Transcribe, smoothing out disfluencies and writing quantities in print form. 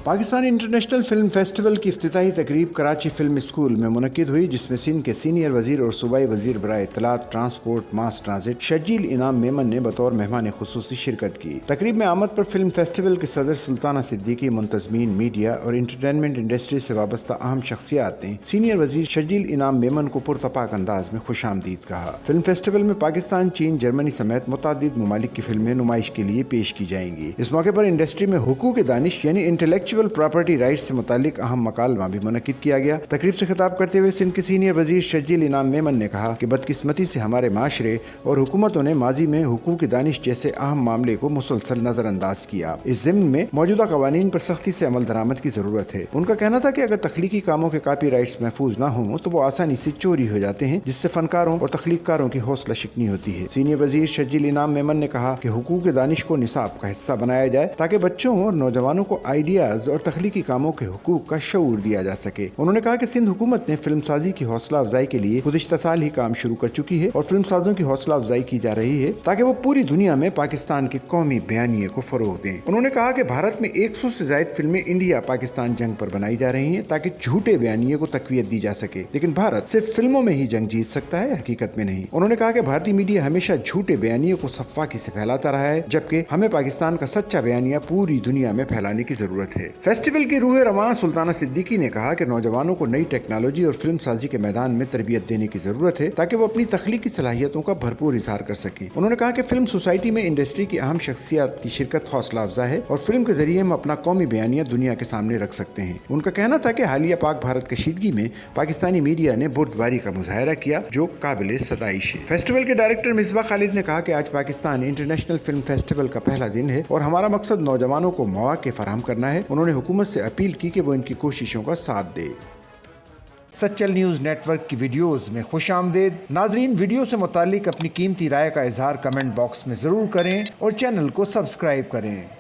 Pakistani international film festival की इफ्तिताही तकरीब Karachi film school में मुनक्किद हुई, जिसमें सिंध के सीनियर वजीर और सूबाई वजीर बराए इत्तलात, ट्रांसपोर्ट, मास ट्रांजिट शजील इनाम मेमन ने बतौर मेहमान खुसूसी शिरकत की। तकरीब में आमद पर फिल्म फेस्टिवल के सदर सुल्ताना सिद्दीकी, मुंतजमीन, मीडिया और इंटरटेनमेंट इंडस्ट्री से वाबस्ता अहम शख्सियात ने सीनियर वजीर शजील इनाम मेमन को पुरतपाक अंदाज में खुशामदीद कहा। फिल्म फेस्टिवल में पाकिस्तान, चीन, जर्मनी समेत मुतादिद ममालिक की फिल्में नुमाइश के लिए पेश की जाएंगी। इस मौके पर इंडस्ट्री में हुकूक दानिश यानी इंटेलेक्चुअल प्रॉपर्टी राइट्स से मुतालिक अहम मकालमा भी मुनक्किद किया गया। तकरीब से खिताब करते हुए सिंध के सीनियर वजीर शजील इनाम मेमन ने कहा कि बदकिस्मती से हमारे माशरे और हुकूमतों ने माजी में हुकूक दानिश जैसे अहम मामले को मुसलसल नजरअंदाज किया। इस ज़िम्न में मौजूदा कवानीन पर सख्ती से अमल दरामद की जरूरत है। उनका कहना था कि अगर तख्लीकी कामों के कॉपी राइट्स महफूज न हों तो वो आसानी से चोरी हो जाते हैं, जिससे फनकारों और तख्लीककारों की हौसला शिकनी होती है। सीनियर वजीर शजील इनाम मेमन ने कहा कि हुकूक दानिश को निसाब का हिस्सा बनाया जाए ताकि बच्चों और नौजवानों को आइडियाज और तख्लीकी कामों के हुकूक का शऊर दिया जा सके। उन्होंने कहा कि सिंध हुकूमत ने फिल्म साजी की हौसला अफजाई के लिए गुज़िश्ता साल ही काम शुरू कर चुकी है और फिल्म साजों की हौसला अफजाई की जा रही है ताकि वो पूरी दुनिया में पाकिस्तान के कौमी बयानिए को फरोग दें। उन्होंने कहा कि भारत में 100 से ज्यादा फिल्में इंडिया पाकिस्तान जंग पर बनाई जा रही हैं ताकि झूठे बयानिए को तकवीत दी जा सके, लेकिन भारत सिर्फ फिल्मों में ही जंग जीत सकता है, हकीकत में नहीं। उन्होंने कहा कि भारतीय मीडिया हमेशा झूठे बयानिए को सफाकी से फैलाता रहा है, जबकि हमें पाकिस्तान का सच्चा बयानिया पूरी दुनिया में फैलाने की जरूरत है। फेस्टिवल की रूह रवां सुल्ताना सिद्दीकी ने कहा कि नौजवानों को नई टेक्नोलॉजी और फिल्म साजी के मैदान में तरबियत देने की जरूरत है ताकि वो अपनी तख्लीकी सलाहियतों का भरपूर इजहार कर सके। उन्होंने कहा कि फिल्म सोसाइटी में इंडस्ट्री की अहम शख्सियत की शिरकत हौसला अफजा है और फिल्म के जरिए हम अपना कौमी बयानिया दुनिया के सामने रख सकते हैं। उनका कहना था कि हालिया पाक भारत कशीदगी में पाकिस्तानी मीडिया ने बुर्दबारी का मुजाहरा किया, जो काबिल सताइश है। फेस्टिवल के डायरेक्टर मिसबा खालिद ने कहा कि आज पाकिस्तान इंटरनेशनल फिल्म फेस्टिवल का पहला दिन है और हमारा मकसद नौजवानों को मौके फराहम करना है। उन्होंने हुकूमत से अपील की कि वो इनकी कोशिशों का साथ दे। सच्चल न्यूज़ नेटवर्क की वीडियोस में खुशामदीद। नाजरीन, वीडियो से मुतालिक अपनी कीमती राय का इजहार कमेंट बॉक्स में ज़रूर करें और चैनल को सब्सक्राइब करें।